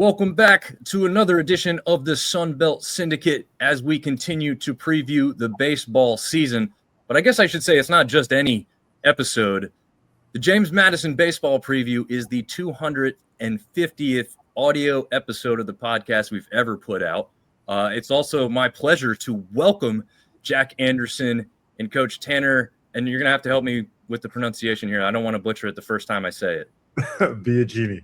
welcome back to another edition of the Sunbelt Syndicate as we continue to preview the baseball season. But I guess I should say it's not just any episode. The James Madison Baseball Preview is the 250th audio episode of the podcast we've ever put out. It's also my pleasure to welcome Jack Anderson and Coach Tanner, and you're going to have to help me with the pronunciation here. I don't want to butcher it the first time I say it. Biagini.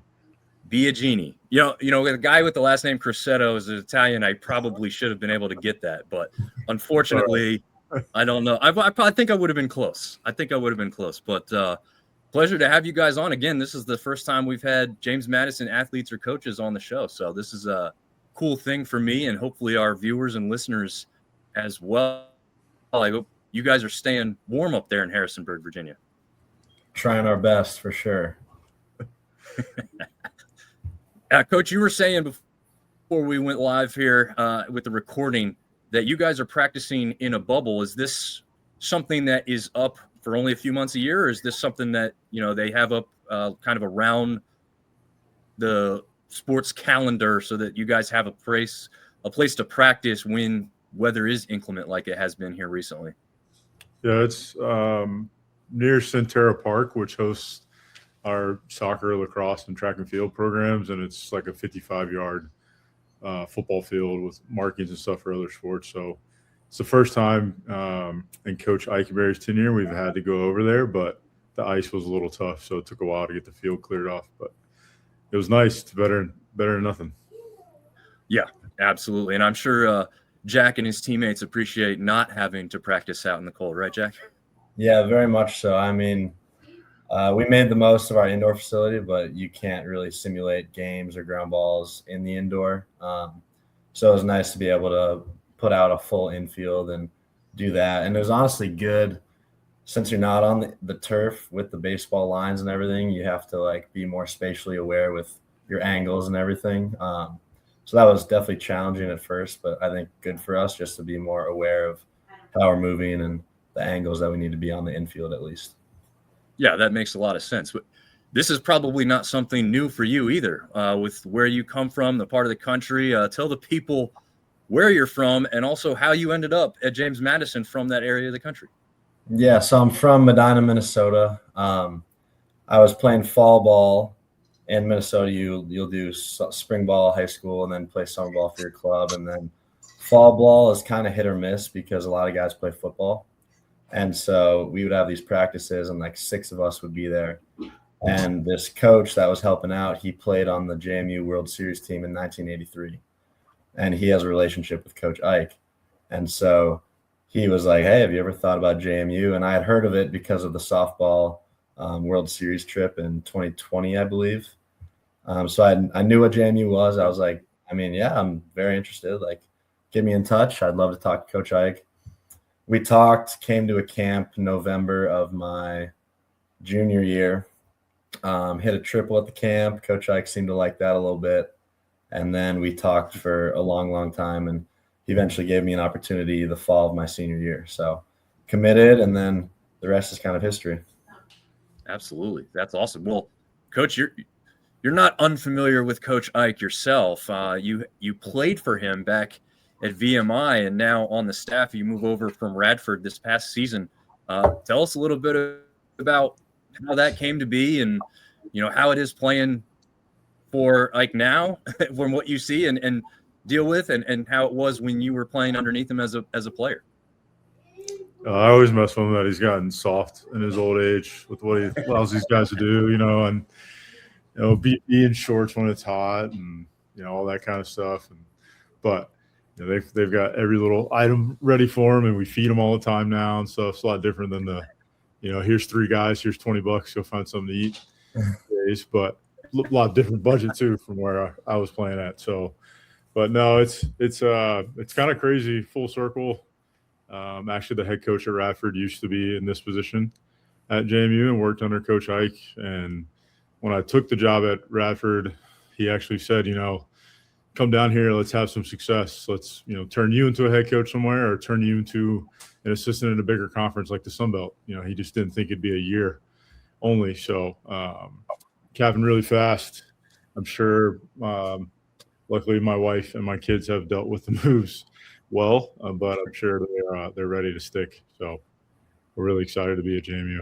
You know, the guy with the last name Crosetto is an Italian. I probably should have been able to get that, but unfortunately, I don't know. I think I would have been close. But pleasure to have you guys on again. This is the first time we've had James Madison athletes or coaches on the show, so this is a cool thing for me and hopefully our viewers and listeners as well. I hope you guys are staying warm up there in Harrisonburg, Virginia. Trying our best for sure. Coach, you were saying before we went live here with the recording that you guys are practicing in a bubble. Is this something that is up for only a few months a year, or is this something that, you know, they have up kind of around the sports calendar so that you guys have a place to practice when weather is inclement like it has been here recently? Yeah, it's near Centera Park, which hosts our soccer, lacrosse, and track and field programs, and it's like a 55-yard football field with markings and stuff for other sports. So it's the first time in Coach Eichenberry's tenure we've had to go over there, but the ice was a little tough, so it took a while to get the field cleared off. But it was nice. It's better than nothing. Yeah, absolutely. And I'm sure Jack and his teammates appreciate not having to practice out in the cold, right, Jack? Yeah, very much so. I mean, we made the most of our indoor facility, but you can't really simulate games or ground balls in the indoor. So it was nice to be able to put out a full infield and do that. And it was honestly good since you're not on the turf with the baseball lines and everything. You have to like be more spatially aware with your angles and everything. So that was definitely challenging at first, but I think good for us just to be more aware of how we're moving and the angles that we need to be on the infield at least. Yeah, that makes a lot of sense. But this is probably not something new for you either. With where you come from, the part of the country, tell the people where you're from and also how you ended up at James Madison from that area of the country. Yeah, so I'm from Medina, Minnesota. I was playing fall ball in Minnesota. You'll do spring ball, high school, and then play summer ball for your club. And then fall ball is kind of hit or miss because a lot of guys play football. And so we would have these practices and like 6 of us would be there. And this coach that was helping out, he played on the JMU World Series team in 1983. And he has a relationship with Coach Ike. And so he was like, hey, have you ever thought about JMU? And I had heard of it because of the softball World Series trip in 2020, I believe. So I knew what JMU was. I was like, I mean, yeah, I'm very interested. Like, get me in touch. I'd love to talk to Coach Ike. We talked, came to a camp in November of my junior year, hit a triple at the camp. Coach Ike seemed to like that a little bit. And then we talked for a long, long time, and he eventually gave me an opportunity the fall of my senior year. So committed, and then the rest is kind of history. Absolutely. That's awesome. Well, Coach, you're not unfamiliar with Coach Ike yourself. You played for him back at VMI, and now on the staff. You move over from Radford this past season. Tell us a little bit about how that came to be, and you know how it is playing for Ike now, from what you see and deal with, and how it was when you were playing underneath him as a player. I always mess with him that he's gotten soft in his old age with what he allows these guys to do, and be in shorts when it's hot, and all that kind of stuff. But they've got every little item ready for him, and we feed him all the time now, and so it's a lot different than the, here's 3 guys, here's $20, go find something to eat days. But a lot different budget too from where I was playing at. So, but no, it's kind of crazy full circle. Actually, the head coach at Radford used to be in this position at JMU and worked under Coach Ike. And when I took the job at Radford, he actually said, come down here, let's have some success. Let's, turn you into a head coach somewhere or turn you into an assistant in a bigger conference like the Sunbelt. He just didn't think it'd be a year only. So, happened really fast. I'm sure luckily my wife and my kids have dealt with the moves well, but I'm sure they're ready to stick. So we're really excited to be at JMU.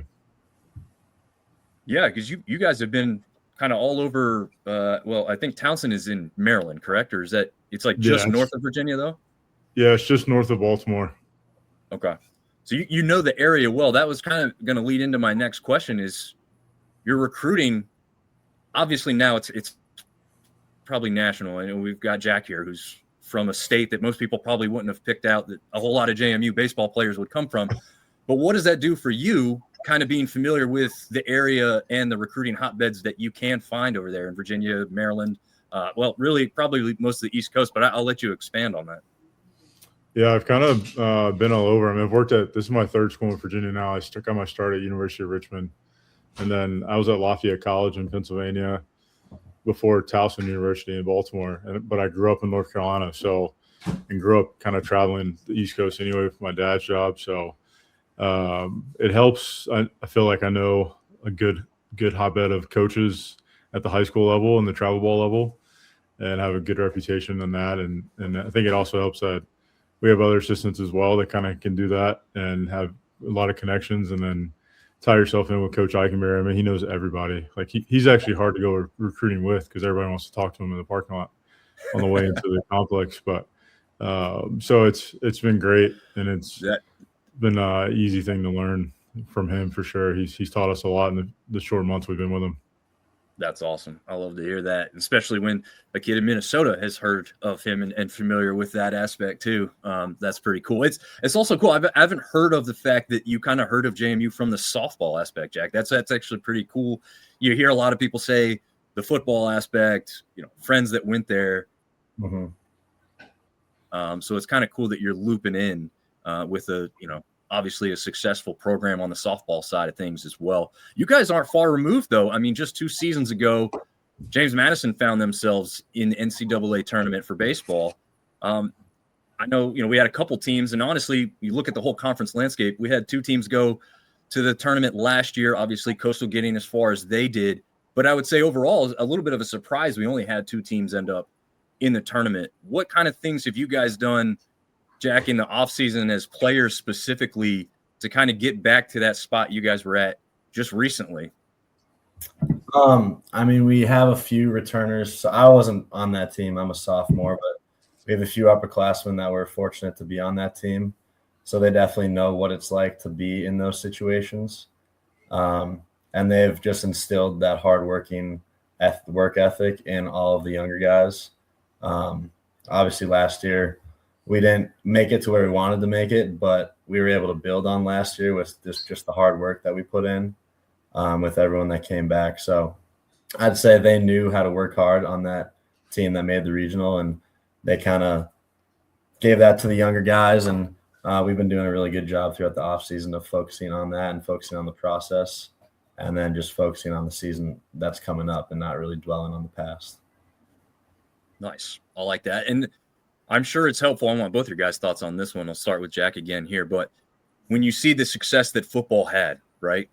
Yeah, because you guys have been kind of all over. Well, I think Townsend is in Maryland, correct? Or is that it's like just north of Virginia, though? Yeah, it's just north of Baltimore. Okay. So you know the area well. That was kind of going to lead into my next question is you're recruiting. Obviously now it's probably national. And we've got Jack here who's from a state that most people probably wouldn't have picked out that a whole lot of JMU baseball players would come from. But what does that do for you, kind of being familiar with the area and the recruiting hotbeds that you can find over there in Virginia, Maryland? Well, really probably most of the East Coast, but I'll let you expand on that. Yeah, I've kind of been all over. I mean, I've worked this is my third school in Virginia now. I got my start at University of Richmond. And then I was at Lafayette College in Pennsylvania before Towson University in Baltimore. But I grew up in North Carolina, and grew up kind of traveling the East Coast anyway for my dad's job. So it helps. I feel like I know a good hotbed of coaches at the high school level and the travel ball level and have a good reputation in that. And I think it also helps that we have other assistants as well that kind of can do that and have a lot of connections, and then tie yourself in with Coach Eichenberry. I mean, he knows everybody. Like he's actually hard to go recruiting with because everybody wants to talk to him in the parking lot on the way into the complex. But so it's been great, and it's been an easy thing to learn from him for sure. He's taught us a lot in the short months we've been with him. That's awesome. I love to hear that, especially when a kid in Minnesota has heard of him and familiar with that aspect too. That's pretty cool. It's also cool. I haven't heard of the fact that you kind of heard of JMU from the softball aspect, Jack. That's actually pretty cool. You hear a lot of people say the football aspect, friends that went there. Mm-hmm. So it's kind of cool that you're looping in with obviously a successful program on the softball side of things as well. You guys aren't far removed, though. I mean, just 2 seasons ago, James Madison found themselves in the NCAA tournament for baseball. I know, we had a couple teams, and honestly, you look at the whole conference landscape, we had 2 teams go to the tournament last year, obviously Coastal getting as far as they did. But I would say overall, a little bit of a surprise. We only had 2 teams end up in the tournament. What kind of things have you guys done, Jack, in the offseason as players specifically to kind of get back to that spot you guys were at just recently? I mean, we have a few returners. So I wasn't on that team. I'm a sophomore, but we have a few upperclassmen that were fortunate to be on that team. So they definitely know what it's like to be in those situations. And they've just instilled that hardworking work ethic in all of the younger guys. Obviously last year, we didn't make it to where we wanted to make it, but we were able to build on last year with just the hard work that we put in with everyone that came back. So I'd say they knew how to work hard on that team that made the regional, and they kind of gave that to the younger guys. And we've been doing a really good job throughout the offseason of focusing on that and focusing on the process, and then just focusing on the season that's coming up and not really dwelling on the past. Nice. I like that. And I'm sure it's helpful. I want both your guys' thoughts on this one. I'll start with Jack again here. But when you see the success that football had, right,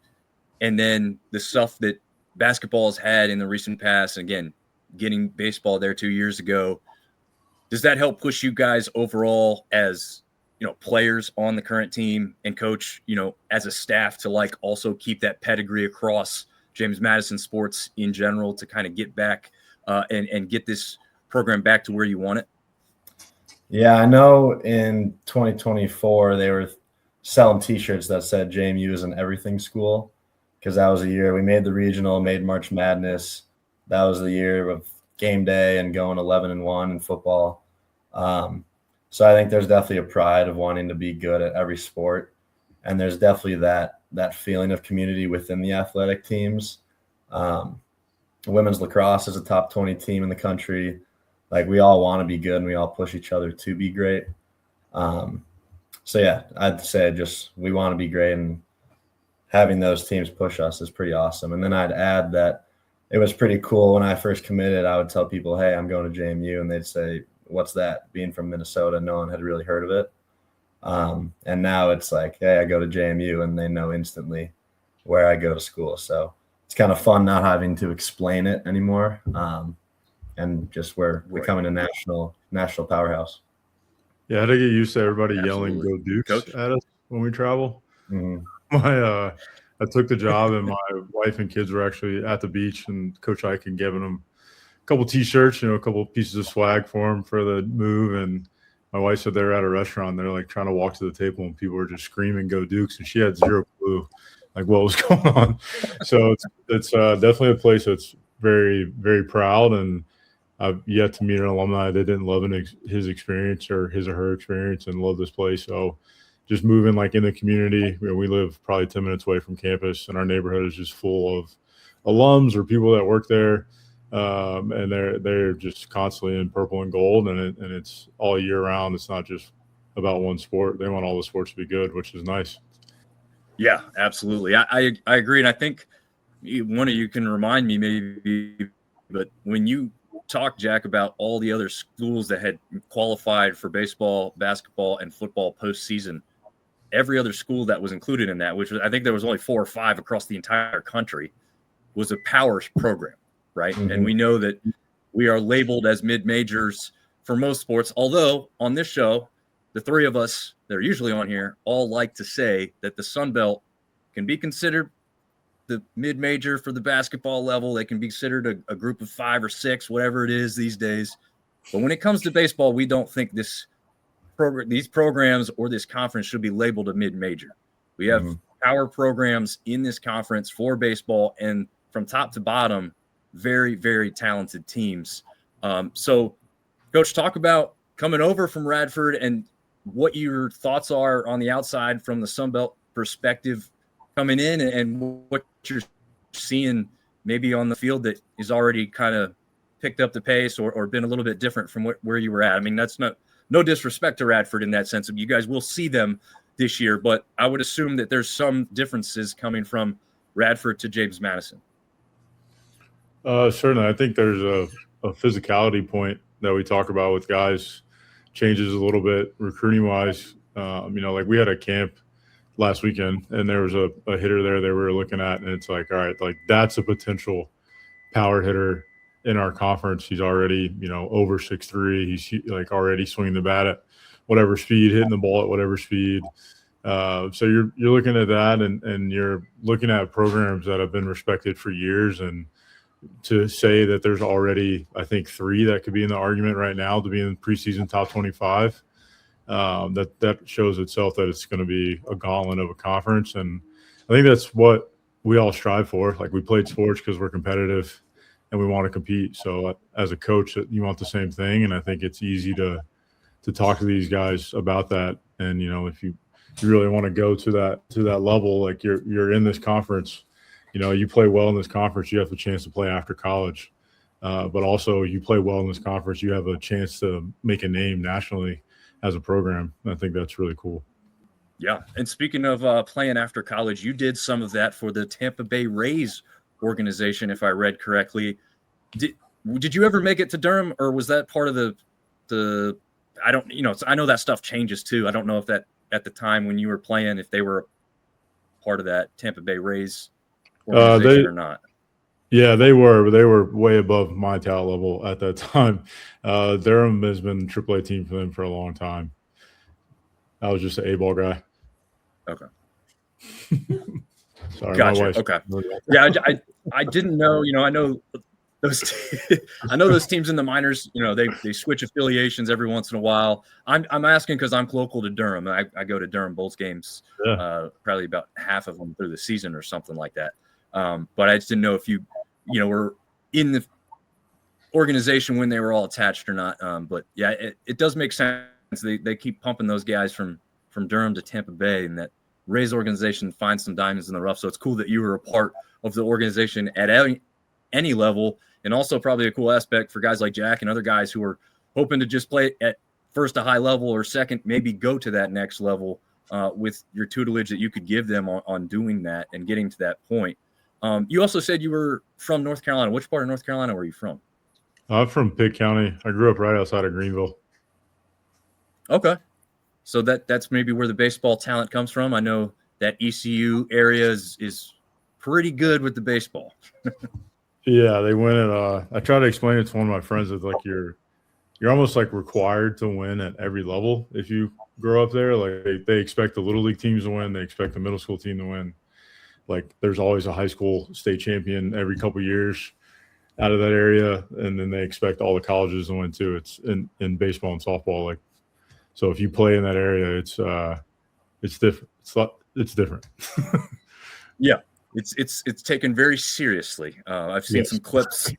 and then the stuff that basketball has had in the recent past, and again, getting baseball there 2 years ago, does that help push you guys overall as, players on the current team and coach, as a staff to also keep that pedigree across James Madison sports in general to kind of get back and get this program back to where you want it? Yeah, I know in 2024 they were selling T-shirts that said JMU is an everything school, because that was a year we made the regional, made March Madness. That was the year of game day and going 11-1 in football. So I think there's definitely a pride of wanting to be good at every sport, and there's definitely that feeling of community within the athletic teams. Women's lacrosse is a top 20 team in the country. Like, we all want to be good and we all push each other to be great. So yeah, I'd say just we want to be great, and having those teams push us is pretty awesome. And then I'd add that it was pretty cool when I first committed. I would tell people, hey, I'm going to JMU, and they'd say, what's that? Being from Minnesota, no one had really heard of it. And now it's like, hey, I go to JMU, and they know instantly where I go to school. So it's kind of fun not having to explain it anymore. and just we're becoming a national powerhouse. Yeah, I had to get used to everybody yelling Absolutely. "Go Dukes" Coach? at us when we travel. Mhm. I took the job, and my wife and kids were actually at the beach, and Coach Ike had given them a couple T-shirts, a couple pieces of swag for them for the move. And my wife said they were at a restaurant. They're like trying to walk to the table, and people were just screaming "Go Dukes," and she had zero clue like what was going on. So it's definitely a place that's very, very proud, and I've yet to meet an alumni that didn't love his experience or his or her experience and love this place. So just moving like in the community, we live probably 10 minutes away from campus, and our neighborhood is just full of alums or people that work there. And they're just constantly in purple and gold, and it's all year round. It's not just about one sport. They want all the sports to be good, which is nice. Yeah, absolutely. I agree. And I think one of you can remind me maybe, but when you talk, Jack, about all the other schools that had qualified for baseball, basketball, and football postseason, every other school that was included in that, which was, I think there was only 4 or 5 across the entire country, was a power program, right? Mhm. And we know that we are labeled as mid-majors for most sports, although on this show, the three of us that are usually on here all like to say that the Sun Belt can be considered the mid-major for the basketball level. They can be considered a group of 5 or 6, whatever it is these days. But when it comes to baseball, we don't think these programs or this conference should be labeled a mid-major. We have power programs in this conference for baseball, and from top to bottom, very, very talented teams. So, Coach, talk about coming over from Radford and what your thoughts are on the outside from the Sun Belt perspective coming in, and what you're seeing maybe on the field that is already kind of picked up the pace or been a little bit different from where you were at. I mean, that's no disrespect to Radford in that sense. You guys will see them this year, but I would assume that there's some differences coming from Radford to James Madison. Certainly. I think there's a physicality point that we talk about with guys changes a little bit recruiting wise. Like we had a camp last weekend, and there was a hitter there that we were looking at, and it's like, all right, like that's a potential power hitter in our conference. He's already, over 6'3". He's like already swinging the bat at whatever speed, hitting the ball at whatever speed. So you're looking at that, and you're looking at programs that have been respected for years, and to say that there's already, I think, 3 that could be in the argument right now to be in the preseason top 25. That shows itself that it's going to be a gauntlet of a conference. And I think that's what we all strive for. Like, we played sports because we're competitive and we want to compete. So as a coach, you want the same thing. And I think it's easy to talk to these guys about that. And, if you really want to go to that level, like you're in this conference, you play well in this conference, you have a chance to play after college. But also you play well in this conference, you have a chance to make a name nationally as a program. I think that's really cool. Yeah. And speaking of playing after college, you did some of that for the Tampa Bay Rays organization, if I read correctly. Did you ever make it to Durham, or was that part of the I don't, I know that stuff changes too. I don't know if that at the time when you were playing, if they were part of that Tampa Bay Rays organization or not. Yeah, they were, but they were way above my talent level at that time. Durham has been a AAA team for them for a long time. I was just an A-ball guy. Okay. Sorry, gotcha. my wife. Okay. Yeah, I didn't know. I know those. I know those teams in the minors. They switch affiliations every once in a while. I'm asking because I'm local to Durham. I go to Durham Bulls games. Yeah. Probably about half of them through the season or something like that. But I just didn't know if you were in the organization when they were all attached or not. But yeah, it does make sense. They keep pumping those guys from Durham to Tampa Bay, and that Rays organization finds some diamonds in the rough. So it's cool that you were a part of the organization at any level, and also probably a cool aspect for guys like Jack and other guys who are hoping to just play at first a high level or second, maybe go to that next level with your tutelage that you could give them on doing that and getting to that point. You also said you were from North Carolina. Which part of North Carolina were you from? I'm from Pitt County. I grew up right outside of Greenville. Okay. So that's maybe where the baseball talent comes from. I know that ECU area is pretty good with the baseball. Yeah, they win it. I try to explain it to one of my friends that like you're almost like required to win at every level if you grow up there. Like they expect the little league teams to win, they expect the middle school team to win. Like there's always a high school state champion every couple years out of that area, and then they expect all the colleges to win too. It's in baseball and softball. Like so, if you play in that area, it's different. It's different. Yeah, it's taken very seriously. I've seen some clips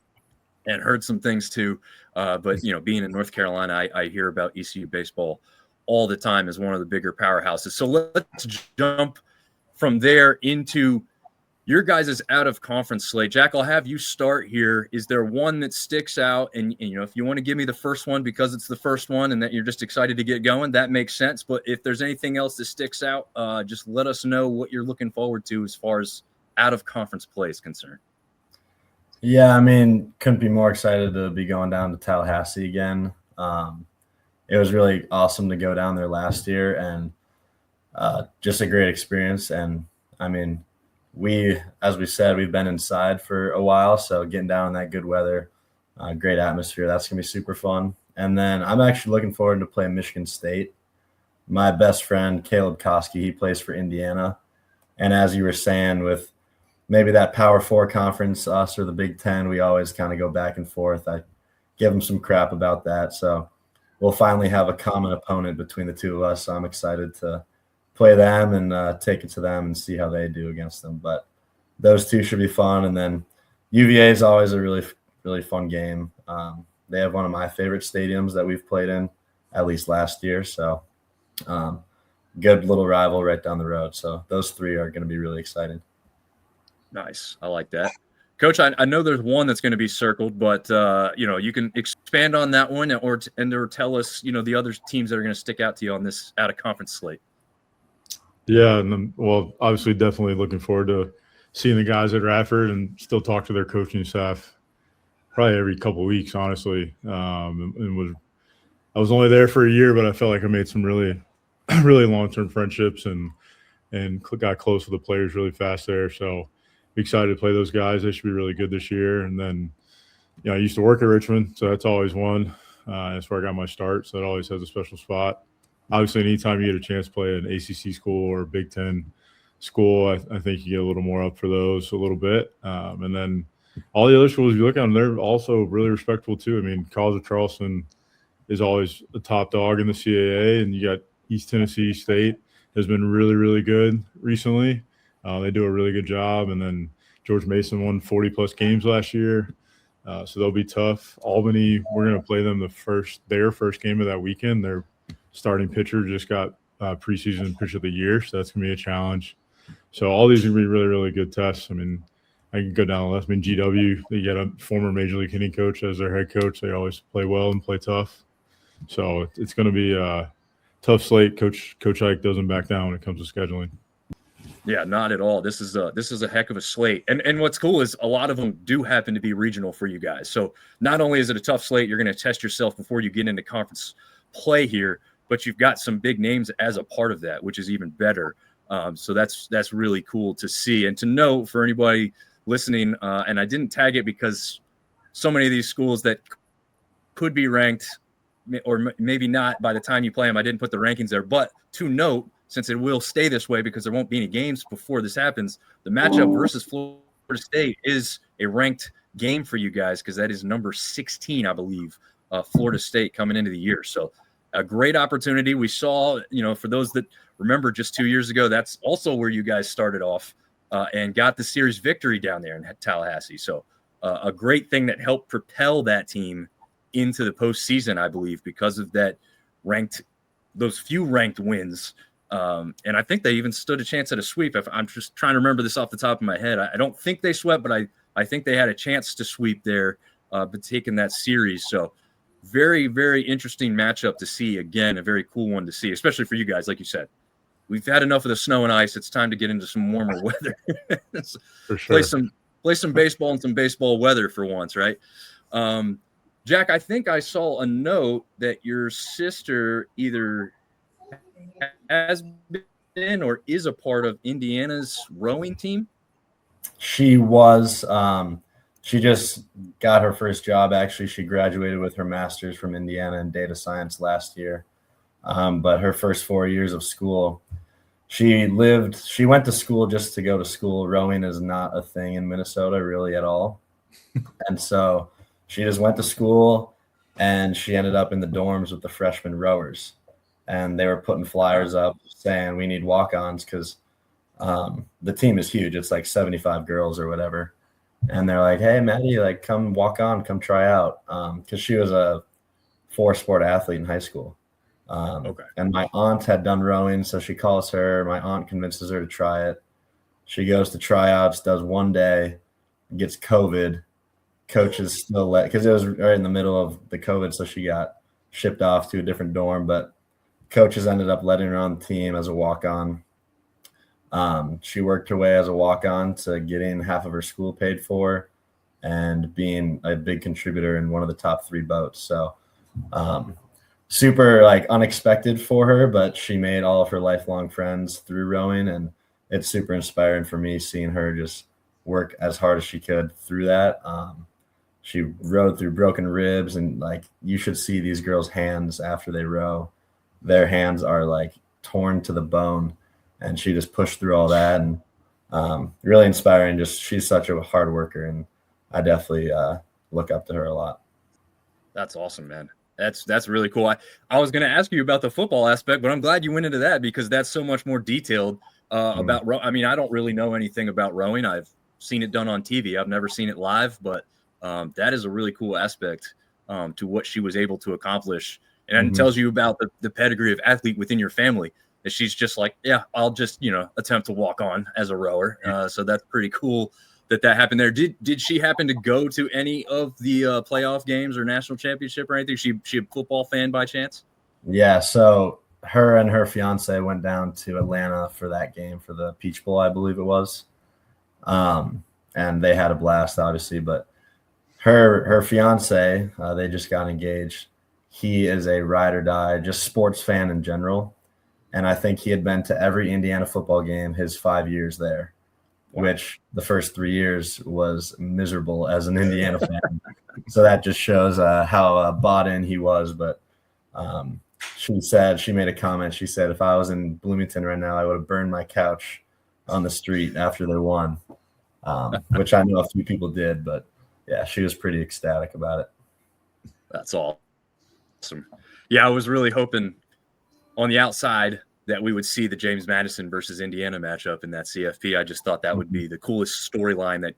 and heard some things too. But being in North Carolina, I hear about ECU baseball all the time as one of the bigger powerhouses. So let's jump from there into your guys' out of conference slate. Jack, I'll have you start here. Is there one that sticks out? And if you want to give me the first one because it's the first one and that you're just excited to get going, that makes sense. But if there's anything else that sticks out, just let us know what you're looking forward to as far as out of conference play is concerned. Yeah, I mean, couldn't be more excited to be going down to Tallahassee again. It was really awesome to go down there last year and just a great experience. And I mean, as we said, we've been inside for a while, so getting down in that good weather, great atmosphere, that's going to be super fun. And then I'm actually looking forward to playing Michigan State. My best friend, Caleb Koski, he plays for Indiana. And as you were saying, with maybe that Power 4 conference, us or the Big Ten, we always kind of go back and forth. I give them some crap about that. So we'll finally have a common opponent between the two of us. So I'm excited to play them and take it to them and see how they do against them. But those two should be fun. And then UVA is always a really, really fun game. They have one of my favorite stadiums that we've played in, at least last year. So good little rival right down the road. So those three are going to be really exciting. Nice. I like that. Coach, I know there's one that's going to be circled, but you can expand on that one or tell us, the other teams that are going to stick out to you on this out of conference slate. Yeah, and well, obviously, definitely looking forward to seeing the guys at Radford and still talk to their coaching staff probably every couple of weeks, honestly. I was only there for a year, but I felt like I made some really, really long-term friendships and got close with the players really fast there. So excited to play those guys. They should be really good this year. And then, I used to work at Richmond, so that's always one. That's where I got my start, so it always has a special spot. Obviously, anytime you get a chance to play an ACC school or a Big Ten school, I think you get a little more up for those a little bit. And then all the other schools you look at them, they're also really respectful too. I mean, College of Charleston is always a top dog in the CAA, and you got East Tennessee State has been really, really good recently. They do a really good job. And then George Mason won 40-plus games last year, so they'll be tough. Albany, we're going to play them their first game of that weekend. Their starting pitcher just got preseason pitcher of the year, so that's going to be a challenge. So all these are going to be really, really good tests. I mean, I can go down the list. I mean, GW, they get a former Major League hitting coach as their head coach. They always play well and play tough. So it's going to be a tough slate. Coach Ike doesn't back down when it comes to scheduling. Yeah, not at all. This is a heck of a slate. And what's cool is a lot of them do happen to be regional for you guys. So not only is it a tough slate, you're going to test yourself before you get into conference play here, but you've got some big names as a part of that, which is even better. So that's really cool to see and to know for anybody listening. And I didn't tag it because so many of these schools that could be ranked or maybe not by the time you play them, I didn't put the rankings there. But to note, since it will stay this way because there won't be any games before this happens, the matchup versus Florida State is a ranked game for you guys because that is number 16, I believe, Florida State coming into the year. So a great opportunity. We saw, for those that remember just 2 years ago, that's also where you guys started off and got the series victory down there in Tallahassee. So a great thing that helped propel that team into the postseason, I believe, because of those few ranked wins. And I think they even stood a chance at a sweep. I'm just trying to remember this off the top of my head. I don't think they swept, but I think they had a chance to sweep there, but taking that series. So very, very interesting matchup to see. Again, a very cool one to see, especially for you guys. Like you said, we've had enough of the snow and ice. It's time to get into some warmer weather. For sure. Play some baseball and some baseball weather for once, right? Jack, I think I saw a note that your sister either has been or is a part of Indiana's rowing team. She was. she just got her first job. Actually, she graduated with her master's from Indiana in data science last year. But her first 4 years of school, she went to school just to go to school. Rowing is not a thing in Minnesota really at all. And so she just went to school, and she ended up in the dorms with the freshman rowers. And they were putting flyers up saying we need walk-ons because the team is huge. It's like 75 girls or whatever. And they're like, hey, Maddie, like, come walk on, come try out. Because she was a 4-sport athlete in high school. And my aunt had done rowing, so she calls her. My aunt convinces her to try it. She goes to tryouts, does one day, gets COVID. Coaches still because it was right in the middle of the COVID, so she got shipped off to a different dorm. But coaches ended up letting her on the team as a walk-on. She worked her way as a walk-on to getting half of her school paid for and being a big contributor in one of the top 3 boats. So super like unexpected for her, but she made all of her lifelong friends through rowing, and it's super inspiring for me seeing her just work as hard as she could through that. She rowed through broken ribs, and like you should see these girls' hands after they row. Their hands are like torn to the bone, and she just pushed through all that, and really inspiring. Just she's such a hard worker, and I definitely look up to her a lot. That's awesome, man. That's really cool. I was going to ask you about the football aspect, but I'm glad you went into that because that's so much more detailed about row. I mean, I don't really know anything about rowing. I've seen it done on TV. I've never seen it live, but that is a really cool aspect to what she was able to accomplish. And it tells you about the pedigree of athlete within your family. That she's just like, yeah, I'll just, attempt to walk on as a rower. So that's pretty cool that happened there. Did she happen to go to any of the playoff games or national championship or anything? She a football fan by chance? Yeah. So her and her fiance went down to Atlanta for that game for the Peach Bowl, I believe it was. And they had a blast, obviously, but her fiance, they just got engaged. He is a ride or die, just sports fan in general. And I think he had been to every Indiana football game his 5 years there, which the first 3 years was miserable as an Indiana fan. So that just shows how bought in he was. But she made a comment. She said, if I was in Bloomington right now, I would have burned my couch on the street after they won, which I know a few people did. But, yeah, she was pretty ecstatic about it. That's awesome. Yeah, I was really hoping on the outside that we would see the James Madison versus Indiana matchup in that CFP. I just thought that would be the coolest storyline that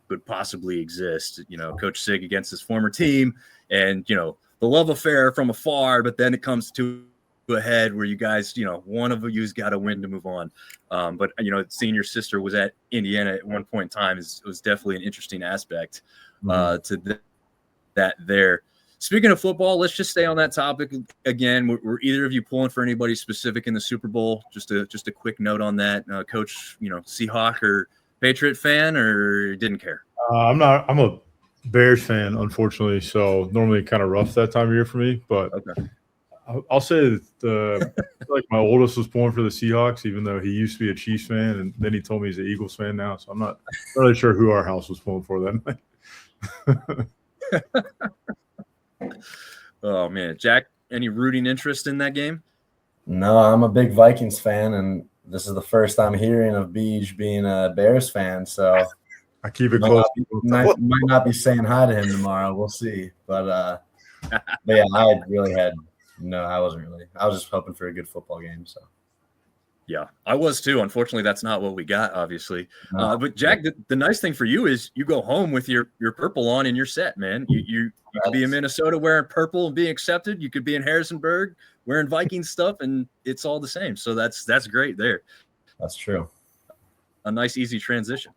could possibly exist. Coach Sig against his former team, and the love affair from afar. But then it comes to a head where you guys, one of you's got to win to move on. But seeing your sister was at Indiana at one point in time was definitely an interesting aspect to that there. Speaking of football, let's just stay on that topic again. Were either of you pulling for anybody specific in the Super Bowl? Just a quick note on that, Coach. Seahawk or Patriot fan, or didn't care? I'm a Bears fan, unfortunately. So normally kind of rough that time of year for me. But okay. I'll say that like my oldest was pulling for the Seahawks, even though he used to be a Chiefs fan, and then he told me he's an Eagles fan now. So I'm not really sure who our house was pulling for that night. Oh man, Jack, any rooting interest in that game? No, I'm a big Vikings fan, and this is the first I'm hearing of Beej being a Bears fan. So I keep it close. Might not be saying hi to him tomorrow. We'll see. But yeah, I was just hoping for a good football game. So yeah, I was too. Unfortunately, that's not what we got, obviously. But Jack, the nice thing for you is you go home with your purple on and you're set, man. You could be in Minnesota wearing purple and being accepted. You could be in Harrisonburg wearing Viking stuff, and it's all the same. So that's great there. That's true. A nice, easy transition.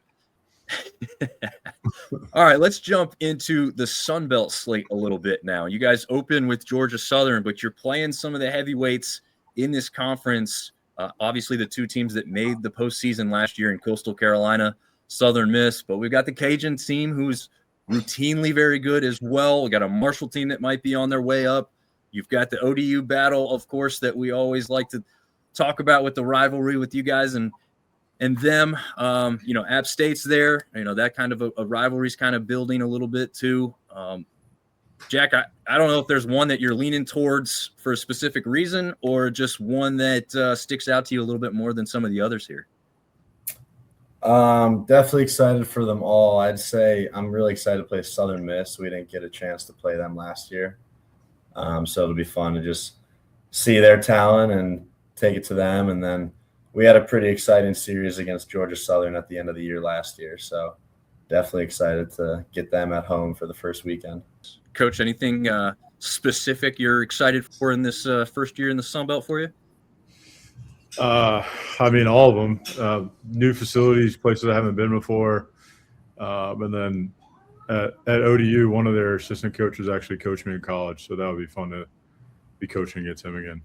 All right, let's jump into the Sunbelt slate a little bit now. You guys open with Georgia Southern, but you're playing some of the heavyweights in this conference. Obviously, the two teams that made the postseason last year in Coastal Carolina, Southern Miss, but we've got the Cajun team who's routinely very good as well. We got a Marshall team that might be on their way up. You've got the ODU battle, of course, that we always like to talk about with the rivalry with you guys and and them. App State's there. That kind of a rivalry's kind of building a little bit too. Jack, I don't know if there's one that you're leaning towards for a specific reason or just one that sticks out to you a little bit more than some of the others here. Definitely excited for them all. I'd say I'm really excited to play Southern Miss. We didn't get a chance to play them last year. So it'll be fun to just see their talent and take it to them. And then we had a pretty exciting series against Georgia Southern at the end of the year last year. So definitely excited to get them at home for the first weekend. Coach, anything specific you're excited for in this first year in the Sun Belt for you? All of them. New facilities, places I haven't been before. And then at ODU, one of their assistant coaches actually coached me in college, so that would be fun to be coaching against him again.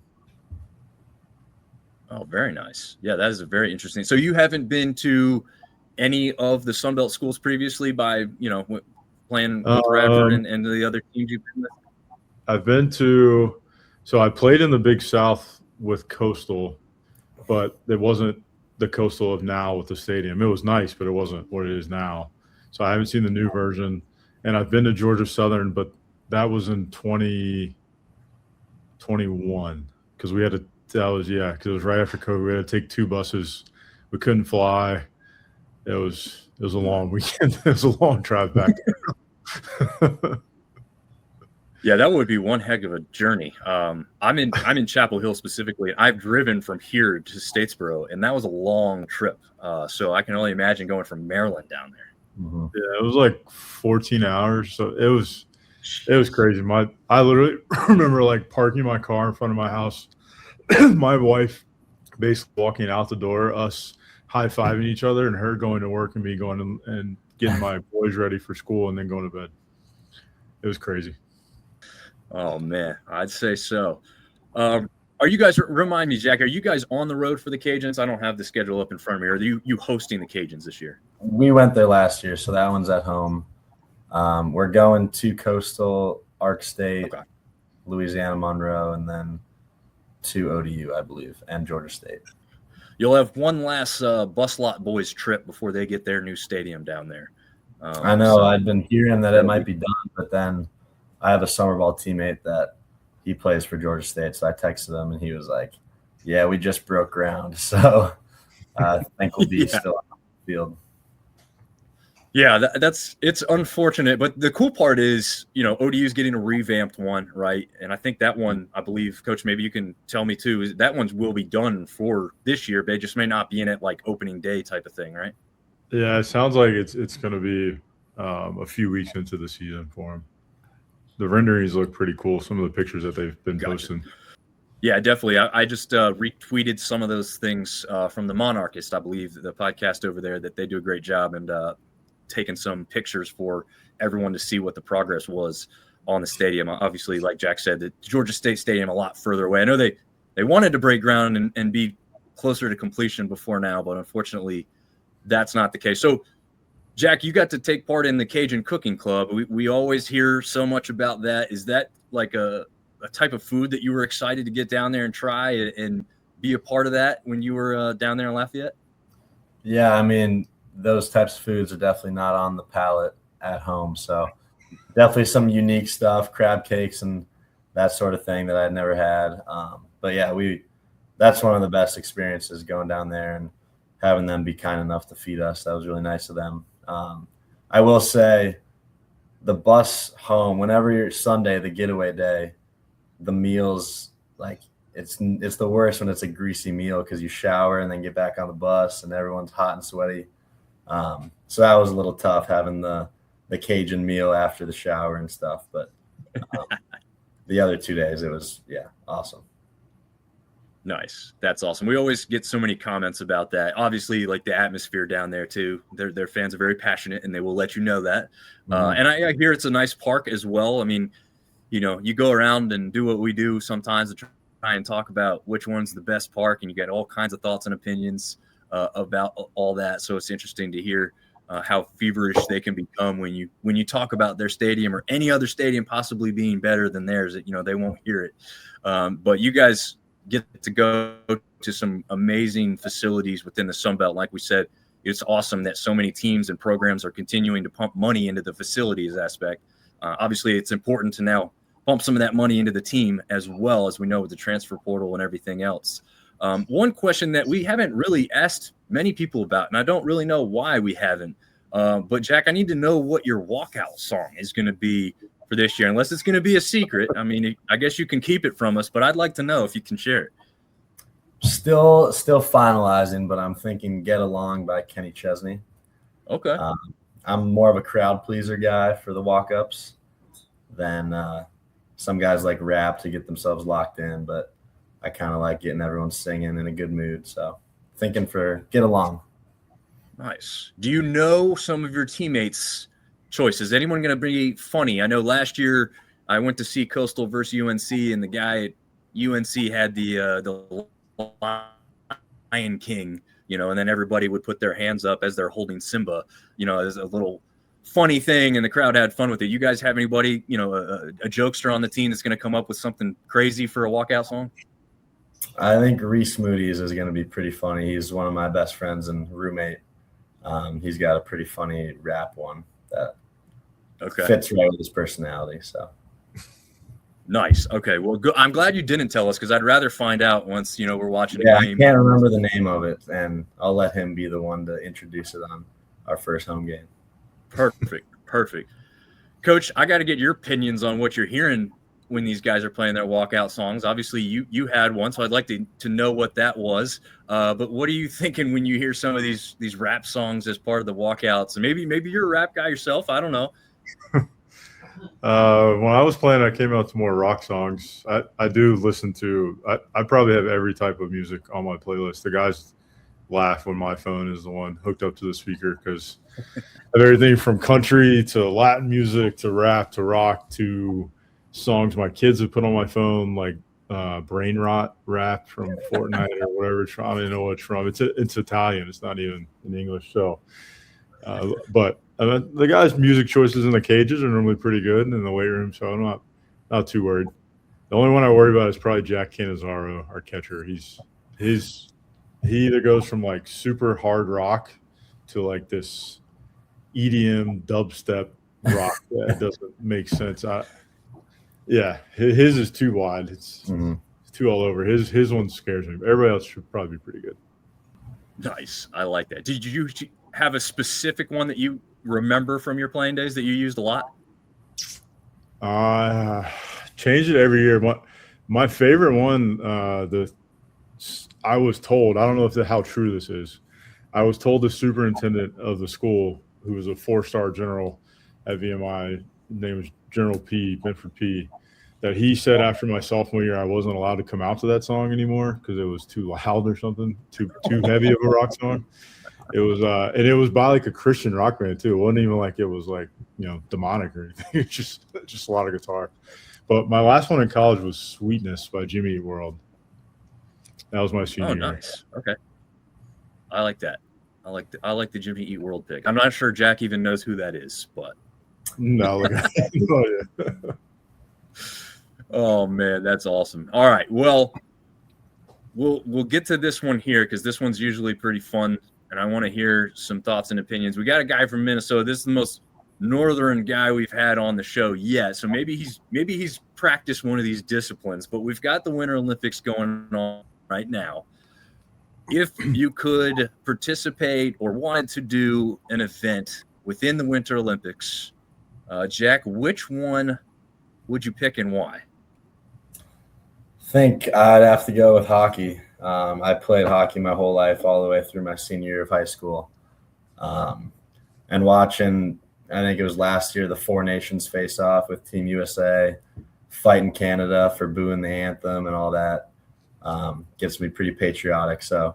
Oh, very nice. Yeah, that is a very interesting. So you haven't been to any of the Sun Belt schools previously by, playing with Radford and the other teams you've been with? I've been to – so I played in the Big South with Coastal, but it wasn't the Coastal of now with the stadium. It was nice, but it wasn't what it is now. So I haven't seen the new version. And I've been to Georgia Southern, but that was in 2021 because we had to – because it was right after COVID. We had to take 2 buses. We couldn't fly. It was a long weekend. It was a long drive back there. Yeah, that would be one heck of a journey. I'm in Chapel Hill specifically. I've driven from here to Statesboro, and that was a long trip. So I can only imagine going from Maryland down there. Mm-hmm. Yeah, it was like 14 hours. So it was crazy. I literally remember parking my car in front of my house. My wife basically walking out the door, us high-fiving each other, and her going to work and me going and getting my boys ready for school and then going to bed. It was crazy. Oh, man, I'd say so. Are you guys – remind me, Jack, are you guys on the road for the Cajuns? I don't have the schedule up in front of me. Are you hosting the Cajuns this year? We went there last year, so that one's at home. We're going to Coastal, Ark State, okay, Louisiana Monroe, and then to ODU, I believe, and Georgia State. You'll have one last bus lot boys trip before they get their new stadium down there. I know. I've been hearing that it might be done, but then I have a summer ball teammate that he plays for Georgia State, so I texted him, and he was like, yeah, we just broke ground, so I think we'll be still on the field. Yeah, it's unfortunate, but the cool part is, ODU is getting a revamped one, right? And I think that one, I believe, Coach, maybe you can tell me too, is that one will be done for this year, but it just may not be in it like opening day type of thing, right? Yeah, it sounds like it's going to be a few weeks into the season for them. The renderings look pretty cool. Some of the pictures that they've been posting. Yeah, definitely. I just retweeted some of those things from the Monarchist, I believe, the podcast over there, that they do a great job and taking some pictures for everyone to see what the progress was on the stadium. Obviously, like Jack said, the Georgia State Stadium a lot further away. I know they wanted to break ground and be closer to completion before now, but unfortunately that's not the case. So, Jack, you got to take part in the Cajun Cooking Club. We always hear so much about that. Is that like a type of food that you were excited to get down there and try and be a part of that when you were down there in Lafayette? Yeah, I mean, those types of foods are definitely not on the palate at home. So definitely some unique stuff, crab cakes and that sort of thing that I'd never had. But yeah, that's one of the best experiences, going down there and having them be kind enough to feed us. That was really nice of them. I will say the bus home, whenever you're Sunday, the getaway day, the meals, it's the worst when it's a greasy meal because you shower and then get back on the bus and everyone's hot and sweaty. So that was a little tough, having the Cajun meal after the shower and stuff. But the other 2 days, it was, awesome. Nice. That's awesome. We always get so many comments about that. Obviously, the atmosphere down there too. Their fans are very passionate, and they will let you know that. And I hear it's a nice park as well. I mean, you go around and do what we do sometimes to try and talk about which one's the best park, and you get all kinds of thoughts and opinions about all that. So it's interesting to hear how feverish they can become when you talk about their stadium or any other stadium possibly being better than theirs. They won't hear it. But you guys get to go to some amazing facilities within the sunbelt. Like we said, it's awesome that so many teams and programs are continuing to pump money into the facilities aspect. Obviously, it's important to now pump some of that money into the team as well, as we know with the transfer portal and everything else. One question that we haven't really asked many people about, and I don't really know why we haven't, but Jack, I need to know what your walkout song is going to be for this year, unless it's going to be a secret. I mean, I guess you can keep it from us, but I'd like to know if you can share it. Still finalizing, but I'm thinking "Get Along" by Kenny Chesney. Okay. I'm more of a crowd pleaser guy for the walk-ups than some guys like rap to get themselves locked in, but I kind of like getting everyone singing in a good mood. So thinking for "Get Along." Nice. Do you know some of your teammates' choices? Anyone going to be funny? I know last year I went to see Coastal versus UNC, and the guy at UNC had the Lion King, and then everybody would put their hands up as they're holding Simba, as a little funny thing, and the crowd had fun with it. You guys have anybody, a jokester on the team that's going to come up with something crazy for a walkout song? I think Reese Moody's is going to be pretty funny. He's one of my best friends and roommate. He's got a pretty funny rap one that fits right with his personality. So nice. Okay. Well, good. I'm glad you didn't tell us, because I'd rather find out once we're watching. Yeah, I can't remember the name of it, and I'll let him be the one to introduce it on our first home game. Perfect. Coach, I got to get your opinions on what you're hearing when these guys are playing their walkout songs. Obviously, you had one, so I'd like to know what that was. But what are you thinking when you hear some of these rap songs as part of the walkouts? And maybe you're a rap guy yourself. I don't know. When I was playing, I came out to more rock songs. I do listen to – I probably have every type of music on my playlist. The guys laugh when my phone is the one hooked up to the speaker, because I have everything from country to Latin music to rap to rock to songs my kids have put on my phone, like Brain Rot rap from Fortnite or whatever it's from. I don't even know what it's from. It's Italian. It's not even in English. So, but the guys' music choices in the cages are normally pretty good in the weight room, so I'm not too worried. The only one I worry about is probably Jack Cannizzaro, our catcher. He either goes from like super hard rock to like this EDM dubstep rock that doesn't make sense. Yeah, his is too wide. It's too all over. His one scares me. Everybody else should probably be pretty good. Nice. I like that. Did you have a specific one that you remember from your playing days that you used a lot? Change it every year. My favorite one, I was told, I don't know how true this is. I was told the superintendent of the school, who was a 4-star general at VMI, his name was General P, Benford P, that he said after my sophomore year I wasn't allowed to come out to that song anymore because it was too loud or something, too heavy of a rock song. It was and it was by like a Christian rock band too. It wasn't even like it was like demonic or anything. It's just a lot of guitar. But my last one in college was "Sweetness" by Jimmy Eat World. That was my senior year. Oh, nice. Okay, I like that. I like the Jimmy Eat World pick. I'm not sure Jack even knows who that is, but no. Yeah. Oh man, that's awesome. All right, well, we'll get to this one here, because this one's usually pretty fun, and I want to hear some thoughts and opinions. We got a guy from Minnesota. This is the most northern guy we've had on the show yet, so maybe he's practiced one of these disciplines. But we've got the Winter Olympics going on right now. If you could participate or wanted to do an event within the Winter Olympics, Jack, which one would you pick and why? I think I'd have to go with hockey. I played hockey my whole life, all the way through my senior year of high school. And watching, I think it was last year, the Four Nations face off with Team USA, fighting Canada for booing the anthem and all that, gets me pretty patriotic. So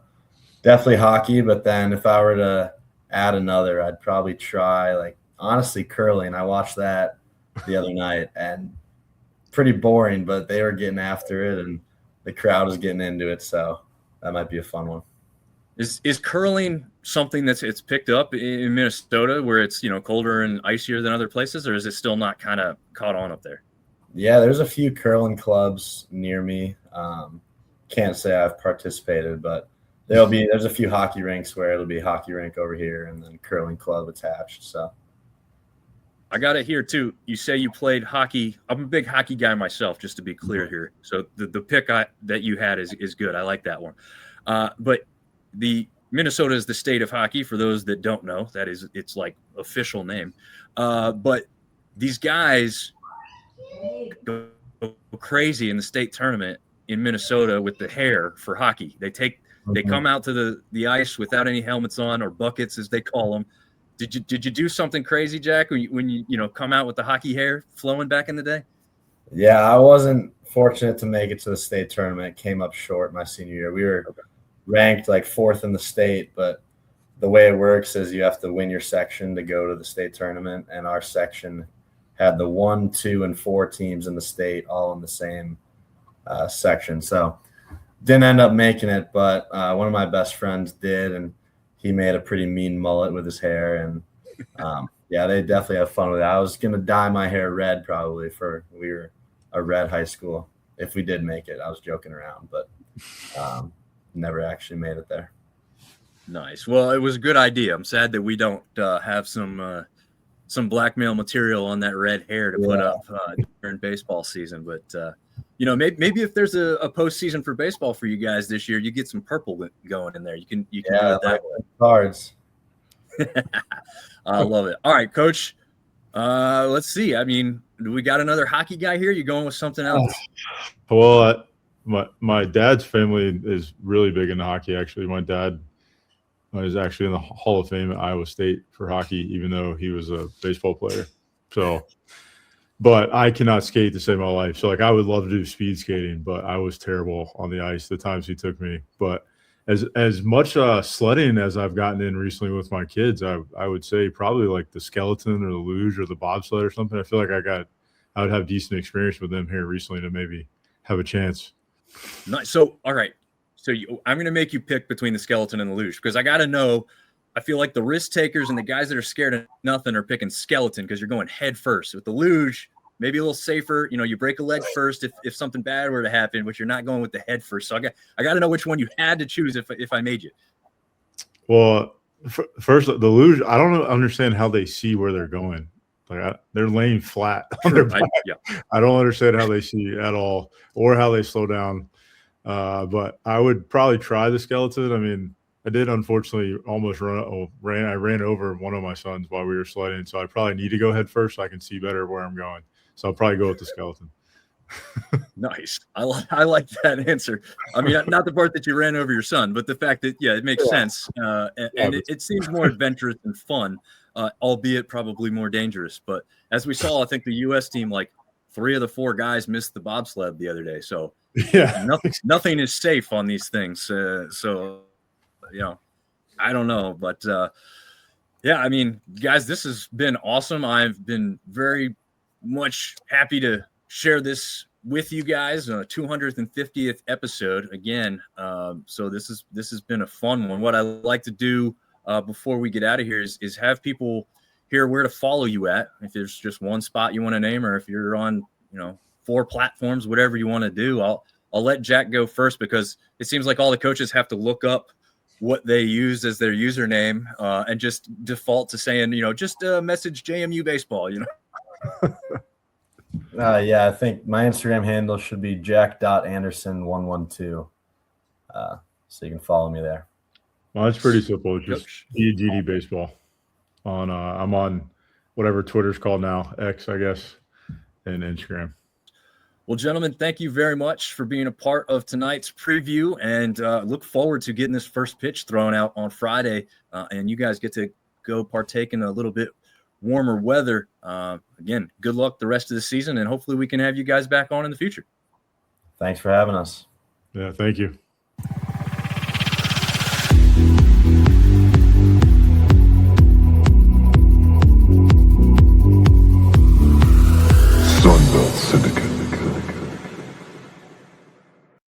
definitely hockey. But then if I were to add another, I'd probably try, honestly, curling. I watched that the other night, and pretty boring, but they were getting after it, and the crowd was getting into it. So that might be a fun one. Is curling something it's picked up in Minnesota, where it's colder and icier than other places, or is it still not kind of caught on up there? Yeah, there's a few curling clubs near me. can't say I've participated, but there's a few hockey rinks where it'll be hockey rink over here and then curling club attached. So I got it here too. You say you played hockey. I'm a big hockey guy myself, just to be clear here. So the pick that you had is good. I like that one. But the Minnesota is the state of hockey. For those that don't know, it's like official name. But these guys go crazy in the state tournament in Minnesota with the hair for hockey. They come out to the ice without any helmets on, or buckets as they call them. Did you do something crazy, Jack, when you come out with the hockey hair flowing back in the day? Yeah, I wasn't fortunate to make it to the state tournament. Came up short my senior year. We were ranked like 4th in the state, but the way it works is you have to win your section to go to the state tournament, and our section had the 1, 2, and 4 teams in the state all in the same section. So didn't end up making it, but one of my best friends did, and he made a pretty mean mullet with his hair. And yeah, they definitely have fun with it. I was going to dye my hair red probably we were a red high school if we did make it. I was joking around, but never actually made it there. Nice. Well, it was a good idea. I'm sad that we don't have some blackmail material on that red hair to put up during baseball season. But, maybe if there's a postseason for baseball for you guys this year, you get some purple going in there. You can do it that way. Cards. I love it. All right, Coach. Let's see. I mean, do we got another hockey guy here? You going with something else? Well, my dad's family is really big into hockey. Actually, my dad is actually in the Hall of Fame at Iowa State for hockey, even though he was a baseball player. So, but I cannot skate to save my life. So, I would love to do speed skating, but I was terrible on the ice the times he took me. But as much sledding as I've gotten in recently with my kids, I would say probably like the skeleton or the luge or the bobsled or something. I feel like I would have decent experience with them here recently to maybe have a chance. Nice. So, all right. So I'm going to make you pick between the skeleton and the luge, because I got to know, I feel like the risk takers and the guys that are scared of nothing are picking skeleton because you're going head first. With the luge, maybe a little safer. You break a leg first if something bad were to happen, but you're not going with the head first. So I got to know which one you had to choose if I made you. Well, first, the luge, I don't understand how they see where they're going. They're laying flat on their back. I don't understand how they see at all or how they slow down. But I would probably try the skeleton. I mean, I did unfortunately almost I ran over one of my sons while we were sledding, so I probably need to go head first so I can see better where I'm going. So I'll probably go with the skeleton. Nice. I like that answer. I mean, not the part that you ran over your son, but the fact that, it makes sense. And it seems more adventurous and fun, albeit probably more dangerous. But as we saw, I think the U.S. team, 3 of the 4 guys missed the bobsled the other day. So nothing is safe on these things. I don't know. But, I mean, guys, this has been awesome. I've been very much happy to share this with you guys on a 250th episode again. So this has been a fun one. What I like to do before we get out of here is have people hear where to follow you at. If there's just one spot you want to name, or if you're on 4 platforms, whatever you want to do. I'll let Jack go first, because it seems like all the coaches have to look up what they use as their username and just default to saying just message JMU baseball. I think my Instagram handle should be jack.anderson112. So you can follow me there. Well, it's pretty simple. It's just Biagini baseball. I'm on whatever Twitter's called now, X, I guess, and Instagram. Well, gentlemen, thank you very much for being a part of tonight's preview, and look forward to getting this first pitch thrown out on Friday. And you guys get to go partake in a little bit warmer weather. Again, good luck the rest of the season, and hopefully we can have you guys back on in the future. Thanks for having us. Yeah, thank you.